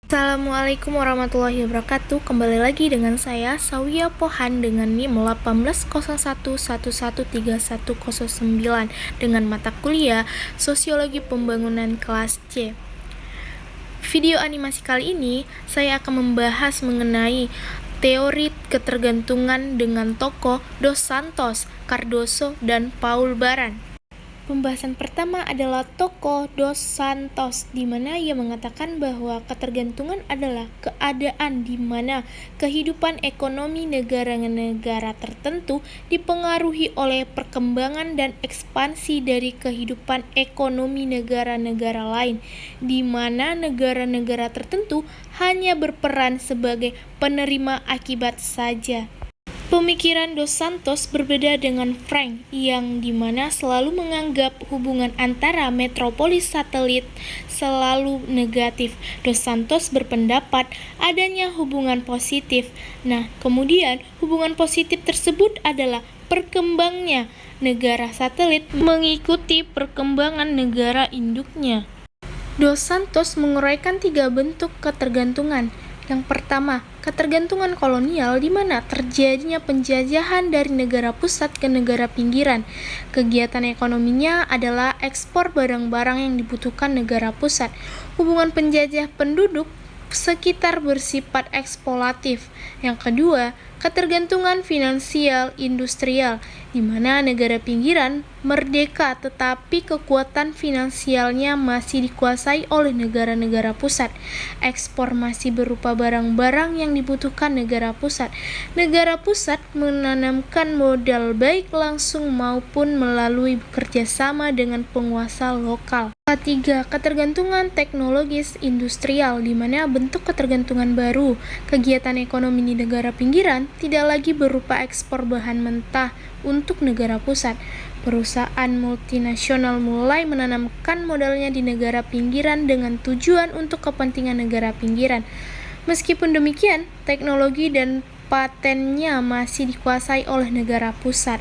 Assalamualaikum warahmatullahi wabarakatuh. Kembali lagi dengan saya Sawia Pohan dengan NIM 180111313109 dengan mata kuliah Sosiologi Pembangunan kelas C. Video animasi kali ini saya akan membahas mengenai teori ketergantungan dengan tokoh Dos Santos, Cardoso, dan Paul Baran. Pembahasan pertama adalah tokoh Dos Santos, di mana ia mengatakan bahwa ketergantungan adalah keadaan di mana kehidupan ekonomi negara-negara tertentu dipengaruhi oleh perkembangan dan ekspansi dari kehidupan ekonomi negara-negara lain, di mana negara-negara tertentu hanya berperan sebagai penerima akibat saja. Pemikiran Dos Santos berbeda dengan Frank, yang dimana selalu menganggap hubungan antara metropolis satelit selalu negatif. Dos Santos berpendapat adanya hubungan positif. Nah, kemudian hubungan positif tersebut adalah perkembangnya negara satelit mengikuti perkembangan negara induknya. Dos Santos menguraikan 3 bentuk ketergantungan. Yang pertama, ketergantungan kolonial, di mana terjadinya penjajahan dari negara pusat ke negara pinggiran. Kegiatan ekonominya adalah ekspor barang-barang yang dibutuhkan negara pusat. Hubungan penjajah penduduk sekitar bersifat eksploitatif. Yang kedua, ketergantungan finansial industrial, di mana negara pinggiran merdeka tetapi kekuatan finansialnya masih dikuasai oleh negara-negara pusat. Ekspor masih berupa barang-barang yang dibutuhkan negara pusat. Negara pusat menanamkan modal baik langsung maupun melalui bekerjasama dengan penguasa lokal. Ketiga, ketergantungan teknologis industrial, di mana bentuk ketergantungan baru. Kegiatan ekonomi di negara pinggiran tidak lagi berupa ekspor bahan mentah untuk negara pusat. Perusahaan multinasional mulai menanamkan modalnya di negara pinggiran dengan tujuan untuk kepentingan negara pinggiran. Meskipun demikian, teknologi dan patennya masih dikuasai oleh negara pusat.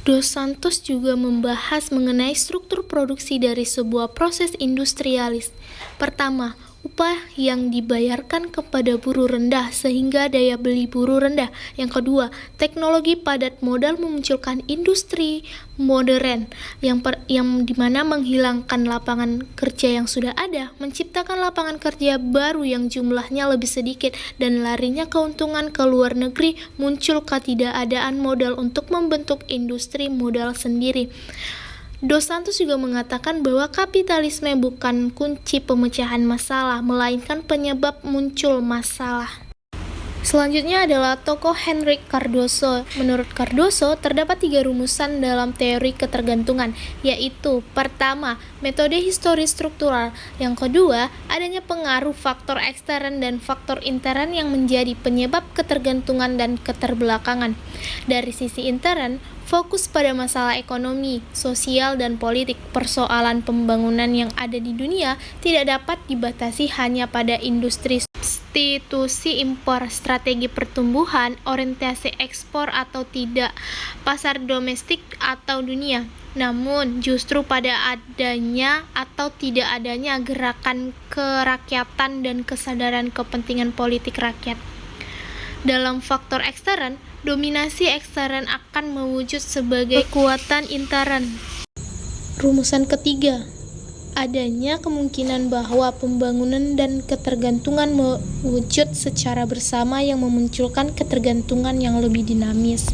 Dos Santos juga membahas mengenai struktur produksi dari sebuah proses industrialis. Pertama, upah yang dibayarkan kepada buruh rendah sehingga daya beli buruh rendah. Yang kedua, teknologi padat modal memunculkan industri modern yang dimana menghilangkan lapangan kerja yang sudah ada, menciptakan lapangan kerja baru yang jumlahnya lebih sedikit, dan larinya keuntungan ke luar negeri, muncul ketidakadaan modal untuk membentuk industri modal sendiri. Dos Santos juga mengatakan bahwa kapitalisme bukan kunci pemecahan masalah, melainkan penyebab muncul masalah. Selanjutnya adalah tokoh Henrique Cardoso. Menurut Cardoso, terdapat 3 rumusan dalam teori ketergantungan, yaitu pertama, metode historis struktural. Yang kedua, adanya pengaruh faktor ekstern dan faktor intern yang menjadi penyebab ketergantungan dan keterbelakangan. Dari sisi intern, fokus pada masalah ekonomi, sosial, dan politik. Persoalan pembangunan yang ada di dunia tidak dapat dibatasi hanya pada industri, substitusi impor, strategi pertumbuhan, orientasi ekspor atau tidak, pasar domestik atau dunia. Namun, justru pada adanya atau tidak adanya gerakan kerakyatan dan kesadaran kepentingan politik rakyat. Dalam faktor ekstern, dominasi ekstern akan mewujud sebagai kekuatan intern. Rumusan ketiga, adanya kemungkinan bahwa pembangunan dan ketergantungan mewujud secara bersama yang memunculkan ketergantungan yang lebih dinamis.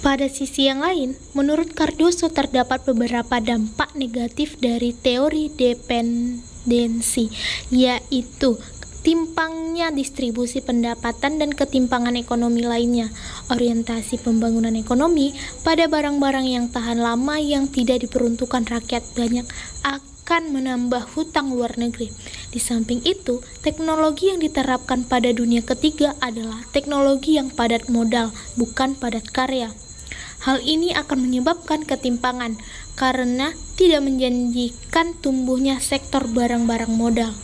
Pada sisi yang lain, menurut Cardoso terdapat beberapa dampak negatif dari teori dependensi, yaitu timpangnya distribusi pendapatan dan ketimpangan ekonomi lainnya. Orientasi pembangunan ekonomi pada barang-barang yang tahan lama yang tidak diperuntukkan rakyat banyak akan menambah hutang luar negeri. Di samping itu, teknologi yang diterapkan pada dunia ketiga adalah teknologi yang padat modal, bukan padat karya. Hal ini akan menyebabkan ketimpangan karena tidak menjanjikan tumbuhnya sektor barang-barang modal.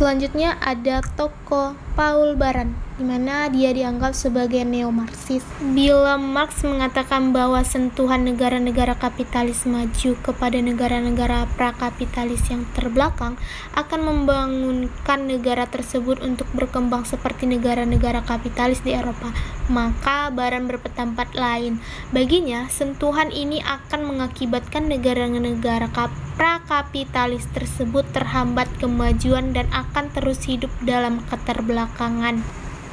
Selanjutnya ada tokoh Paul Baran, di mana dia dianggap sebagai neo-Marxis. Bila Marx mengatakan bahwa sentuhan negara-negara kapitalis maju kepada negara-negara prakapitalis yang terbelakang akan membangunkan negara tersebut untuk berkembang seperti negara-negara kapitalis di Eropa, maka Baran berpendapat lain. Baginya, sentuhan ini akan mengakibatkan negara-negara prakapitalis tersebut terhambat kemajuan dan akan terus hidup dalam keterbelakangan.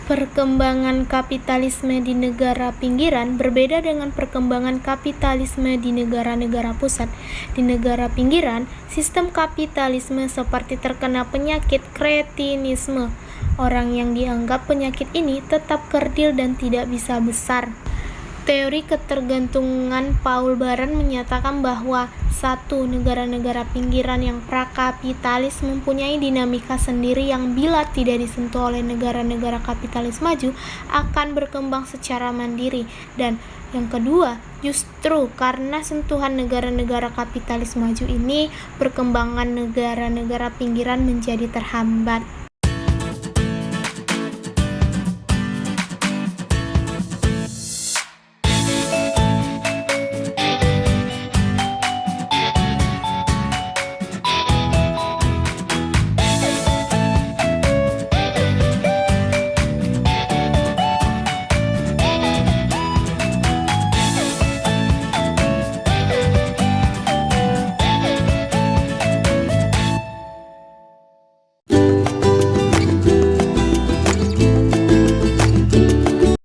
Perkembangan kapitalisme di negara pinggiran berbeda dengan perkembangan kapitalisme di negara-negara pusat. Di negara pinggiran, sistem kapitalisme seperti terkena penyakit kretinisme. Orang yang dianggap penyakit ini tetap kerdil dan tidak bisa besar. Teori ketergantungan Paul Baran menyatakan bahwa satu negara-negara pinggiran yang prakapitalis mempunyai dinamika sendiri yang bila tidak disentuh oleh negara-negara kapitalis maju akan berkembang secara mandiri, dan yang kedua, justru karena sentuhan negara-negara kapitalis maju ini, perkembangan negara-negara pinggiran menjadi terhambat.